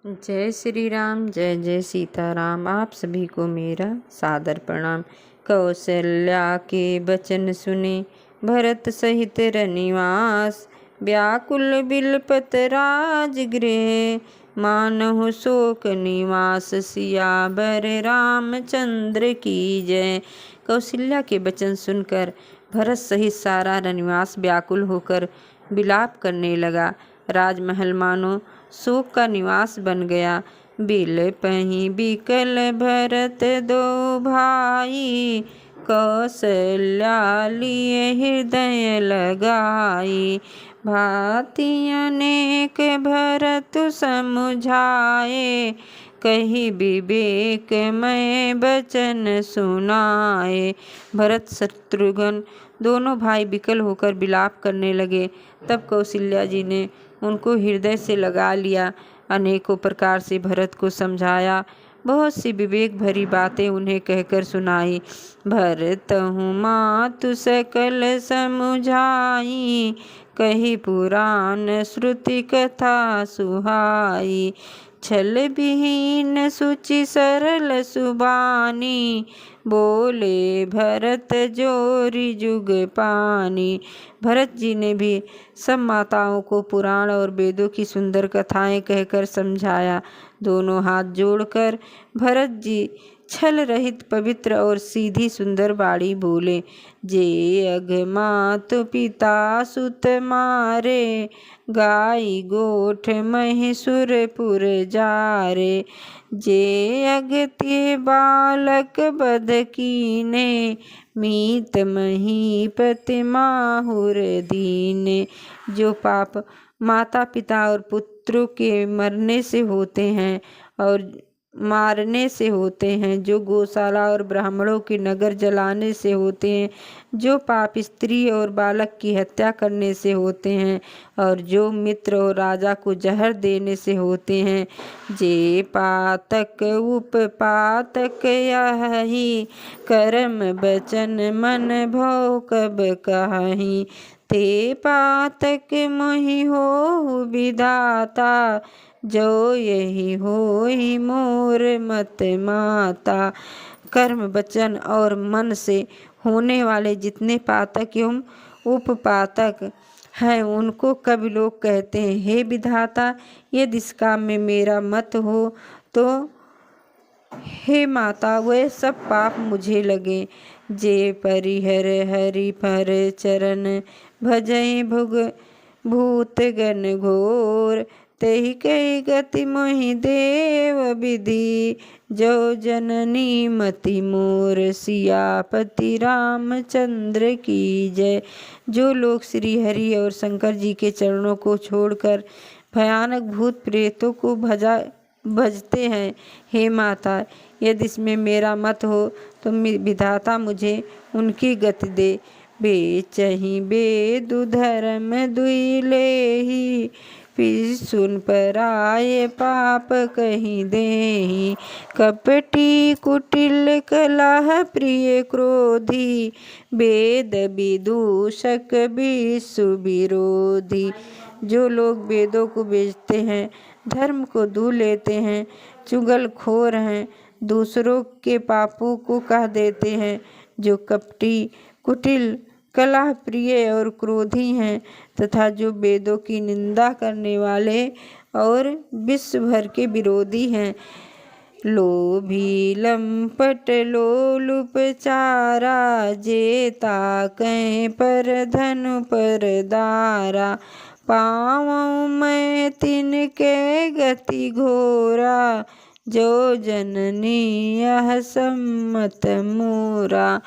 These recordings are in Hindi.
जय श्री राम, जय जय सीताराम। आप सभी को मेरा सादर प्रणाम। कौशल्या के बचन सुने भरत सहित रनिवास, व्याकुल बिलपत राजगृह मानहु शोक निवास। सियावर रामचंद्र की जय। कौशल्या के वचन सुनकर भरत सहित सारा रनिवास व्याकुल होकर विलाप करने लगा। राजमहल मानो शोक का निवास बन गया। बिलपहि बिकल भरत दो भाई, कौशल्या लिए हृदय लगाई। भांति अनेक भरत समुझाए, कही विवेकमय वचन सुनाए। भरत शत्रुघ्न दोनों भाई विकल होकर विलाप करने लगे। तब कौशल्या जी ने उनको हृदय से लगा लिया, अनेकों प्रकार से भरत को समझाया, बहुत सी विवेक भरी बातें उन्हें कहकर सुनाई। भरतहु मातु सकल समुझाई, कही पुराण श्रुति कथा सुहाई। छल विहीन सुचि सरल सुबानी, बोले भरत जोरी जुग पानी। भरत जी ने भी सब माताओं को पुराण और वेदों की सुंदर कथाएं कहकर समझाया। दोनों हाथ जोड़कर भरत जी छल रहित पवित्र और सीधी सुंदर बाणी बोले। जे अघ मातु पिता सुत मारे, गाई गोठ महिषुरपुर जारे। जे अगत्य बालक बध कीने, मीत महीपति माहुर दीने। जो पाप माता पिता और पुत्रों के मरने से होते हैं और मारने से होते हैं, जो गौशाला और ब्राह्मणों के नगर जलाने से होते हैं, जो पाप स्त्री और बालक की हत्या करने से होते हैं, और जो मित्र और राजा को जहर देने से होते हैं। जे पातक उपपातक यही, कर्म बचन मन भौ कब कहि। ते पातक मोहि होहु विधाता, जो यही होई मोर मत माता। कर्म वचन और मन से होने वाले जितने पातक एवं उपपातक हैं, उनको कवि लोग कहते हैं, हे विधाता, यदि इस काम में मेरा मत हो तो हे माता वे सब पाप मुझे लगे। जे परिहर हरि पर चरण, भजई भुग भूत गण घोर। तेहि कही गति मोहि देव विधि, जो जननी मति मोर। सियापति रामचंद्र की जय। जो लोग श्री हरि और शंकर जी के चरणों को छोड़कर भयानक भूत प्रेतों को भजते हैं, हे माता, यदि इसमें मेरा मत हो तो विधाता मुझे उनकी गति दे। बेचहि बेदु धर्म दुई लेहि, सुन पराये पाप कहीं देहि। कपटी कुटिल कलह प्रिय क्रोधी, वेद विदूषक विषु विरोधी। जो लोग वेदों को बेचते हैं, धर्म को धू लेते हैं, चुगलखोर हैं, दूसरों के पापों को कह देते हैं, जो कपटी कुटिल कलह प्रिय और क्रोधी हैं, तथा जो वेदों की निंदा करने वाले और विश्व भर के विरोधी हैं। लोभी लंपट लोलुप चारा, जेता कहीं पर धनु पर दारा। पावों मैं तिनके गति घोरा, जो जननी यह सम्मत मोरा।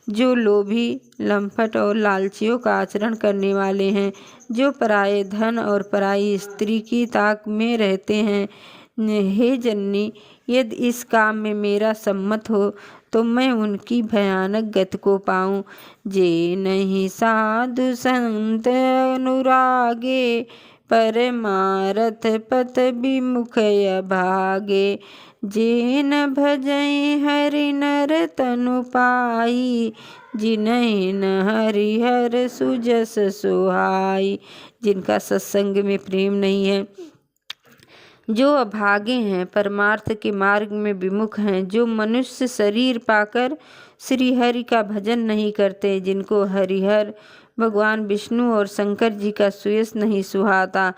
जो लोभी लंपट और लालचियों का आचरण करने वाले हैं, जो पराये धन और पराई स्त्री की ताक में रहते हैं, हे जननी, यदि इस काम में मेरा सम्मत हो तो मैं उनकी भयानक गति को पाऊं। जे नहीं साधु संत अनुरागे, परमारथ पथ विमुख भागे। जे न भजई हरि नर तनु पाई, जिन्हि न हरिहर सुजस सुहाई। जिनका सत्संग में प्रेम नहीं है, जो अभागे हैं, परमार्थ के मार्ग में विमुख हैं, जो मनुष्य शरीर पाकर श्री हरि का भजन नहीं करते, जिनको हरिहर भगवान विष्णु और शंकर जी का सुयस नहीं सुहाता,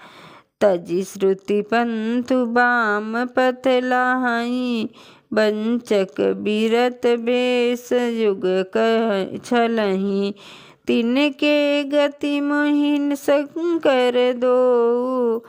तजि श्रुति पंथु बाम पथ लाहि, बंचक बिरत बेस युग कह छलहि, तिनके गति मोहिन शंकर दो,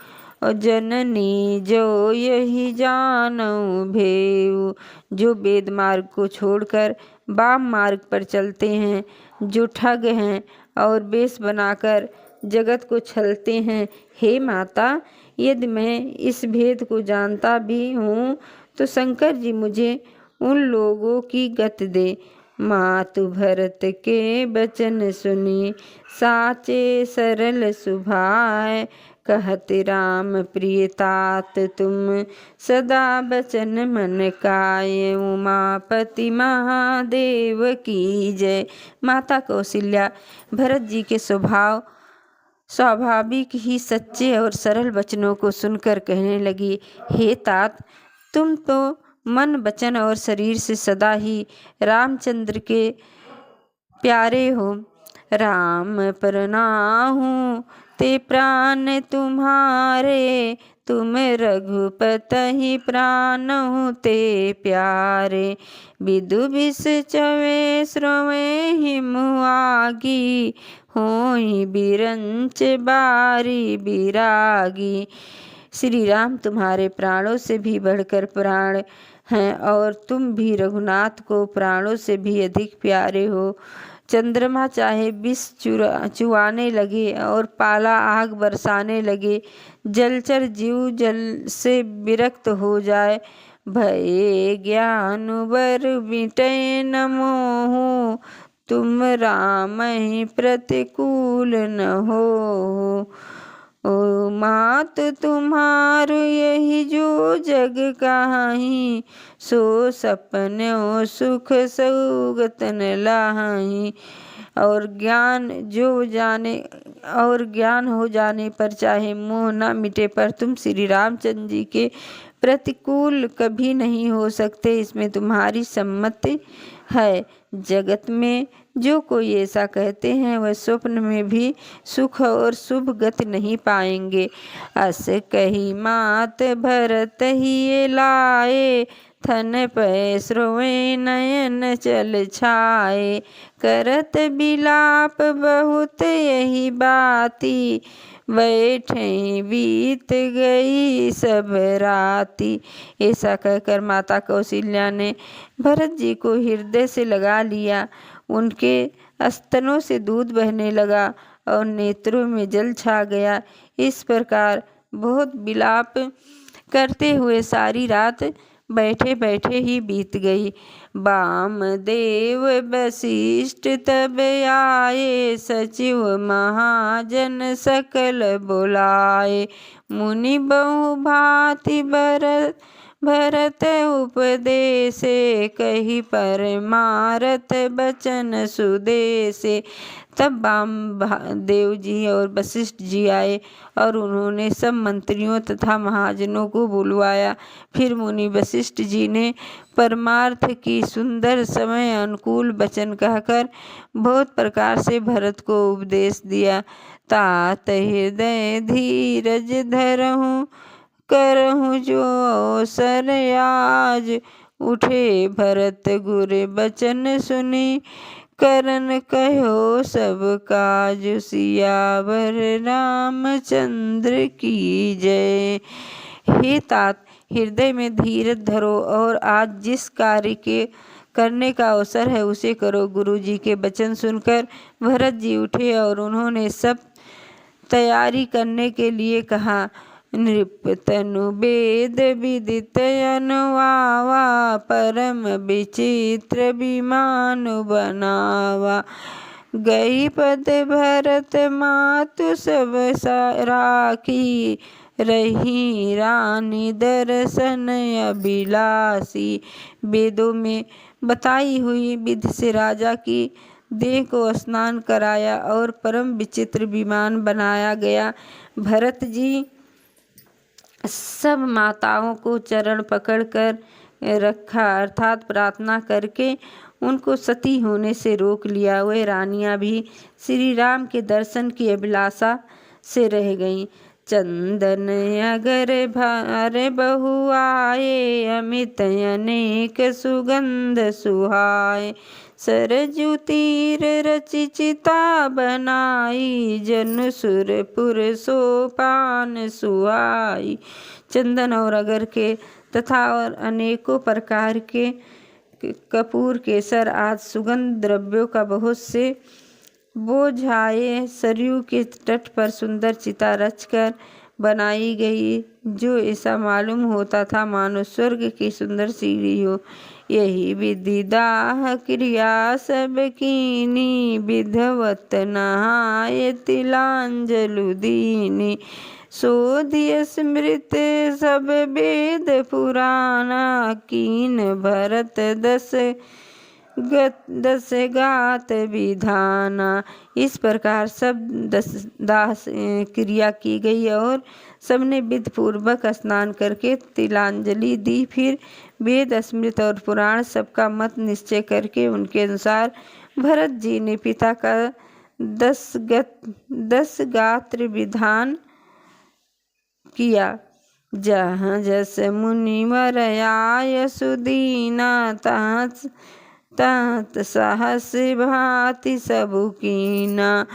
जननी जो यही जानऊ भेऊ। जो वेद मार्ग को छोड़कर वाम मार्ग पर चलते हैं, जो ठग हैं और वेश बनाकर जगत को छलते हैं, हे माता, यदि मैं इस भेद को जानता भी हूँ तो शंकर जी मुझे उन लोगों की गत दे। मातु भरत के बचन सुनी, साचे सरल सुभाय, कहत राम प्रिय तात तुम, सदा बचन मन काय, उमापति महादेव की जय। माता कौशल्या भरत जी के स्वाभाविक ही सच्चे और सरल वचनों को सुनकर कहने लगी, हे तात, तुम तो मन वचन और शरीर से सदा ही रामचंद्र के प्यारे हो। राम परनाहु ते प्राण तुम्हारे, तुम रघुपति प्राणहु ते प्यारे, विदु विष चवे श्रवे हिमुआगी, होई बिरंच बारी बिरागी। श्री राम तुम्हारे प्राणों से भी बढ़कर प्राण हैं और तुम भी रघुनाथ को प्राणों से भी अधिक प्यारे हो। चंद्रमा चाहे विष चुआने लगे और पाला आग बरसाने लगे, जलचर जीव जल से विरक्त हो जाए, भये ज्ञान बर बिटय न मोहु, तुम राम ही प्रतिकूल न हो। ओ मात तुम्हारो यही जो जग कहाही, सो सपने सुख सौगतन लाही। और ज्ञान हो जाने पर चाहे मोह न मिटे, पर तुम श्री रामचंद्र जी के प्रतिकूल कभी नहीं हो सकते, इसमें तुम्हारी सम्मति है। जगत में जो कोई ऐसा कहते हैं वह स्वप्न में भी सुख और शुभ गति नहीं पाएंगे। अस कही मात भरत ही लाए, थन पै श्रोवे नयन चल छाए, करत बिलाप बहुत यही बाती, बैठे बीत गई सब राती। ऐसा कहकर माता कौशल्या ने भरत जी को हृदय से लगा लिया। उनके स्तनों से दूध बहने लगा और नेत्रों में जल छा गया। इस प्रकार बहुत विलाप करते हुए सारी रात बैठे बैठे ही बीत गई। वामदेव वशिष्ठ तब आए, सचिव महाजन सकल बुलाए, मुनि बहु भांति भरत उपदेशे, कही परमारथ बचन सुदेशे। तब वामदेव जी और वशिष्ठ जी आए और उन्होंने सब मंत्रियों तथा महाजनों को बुलवाया। फिर मुनि वशिष्ठ जी ने परमार्थ की सुंदर समय अनुकूल वचन कहकर बहुत प्रकार से भरत को उपदेश दिया। तात हृदय धीरज धरहूँ, करहूँ जो अवसर आज, उठे भरत गुर बचन सुनी, करन कहो सब काज, सियावर रामचंद्र की जय। हे तात, हृदय में धीरज धरो और आज जिस कार्य के करने का अवसर है उसे करो। गुरु जी के वचन सुनकर भरत जी उठे और उन्होंने सब तैयारी करने के लिए कहा। नृप तनु वेद विदित अनुवावा, परम विचित्र विमान बनावा, गई पद भरत मातु सब राखी, रही रानी दर्शन अभिलाषी। वेदों में बताई हुई विधि से राजा की देह को स्नान कराया और परम विचित्र विमान बनाया गया। भरत जी सब माताओं को चरण पकड़कर रखा, अर्थात प्रार्थना करके उनको सती होने से रोक लिया। वह रानियां भी श्री राम के दर्शन की अभिलाषा से रह गईं। चंदन अगर भार बहु आए, अमित अनेक सुगंध सुहाए। सरजू तीर रचि चिता बनाई, जन सुरपुर सोपान सुहाई। चंदन और अगर के तथा और अनेकों प्रकार के कपूर, केसर आदि सुगंध द्रव्यों का बहुत से बोझाए सरयू के तट पर सुंदर चिता रचकर बनाई गई, जो ऐसा मालूम होता था मानो स्वर्ग की सुंदर सीढ़ी हो। यही विधि दाह क्रिया सब कीनी, विधवत नहाय तिलांजलु दीनी। सोधिय स्मृत सब वेद पुराना, कीन भरत दस गात विधाना। इस प्रकार सब 10 दाह क्रिया की गई और सबने विधि पूर्वक स्नान करके तिलांजलि दी। फिर वेद, स्मृति और पुराण सबका मत निश्चय करके उनके अनुसार भरत जी ने पिता का 10 गात्र विधान किया। जहाँ जस मुनिवर आय सुदीना, तहत साहस भांति सबु कीना।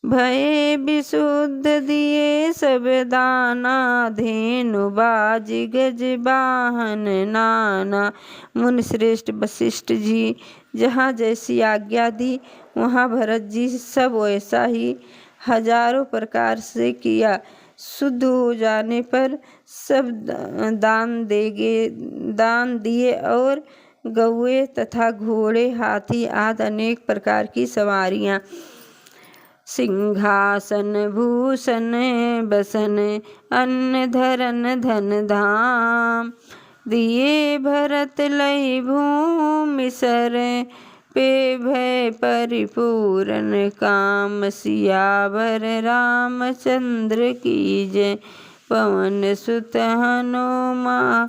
भय विशुद्ध दिए सब दाना, धेनु बाजी गज वाहन नाना। मुनि श्रेष्ठ वशिष्ठ जी जहाँ जैसी आज्ञा दी, वहाँ भरत जी सब वैसा ही हजारों प्रकार से किया। शुद्ध हो जाने पर सब दान दिए और गौए तथा घोड़े, हाथी आदि अनेक प्रकार की सवारियाँ, सिंहासन भूषण बसन, अन्न धरन धन धाम दिए। भरत लई भूमि सर, पे भय परिपूर्ण काम। सियावर रामचंद्र की जय, पवन सुत हनुमान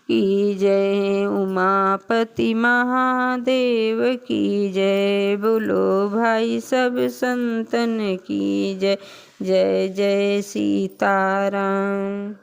की जय। उमापति महादेव की जय, बोलो भाई सब संतन की जय। जय जय सीताराम।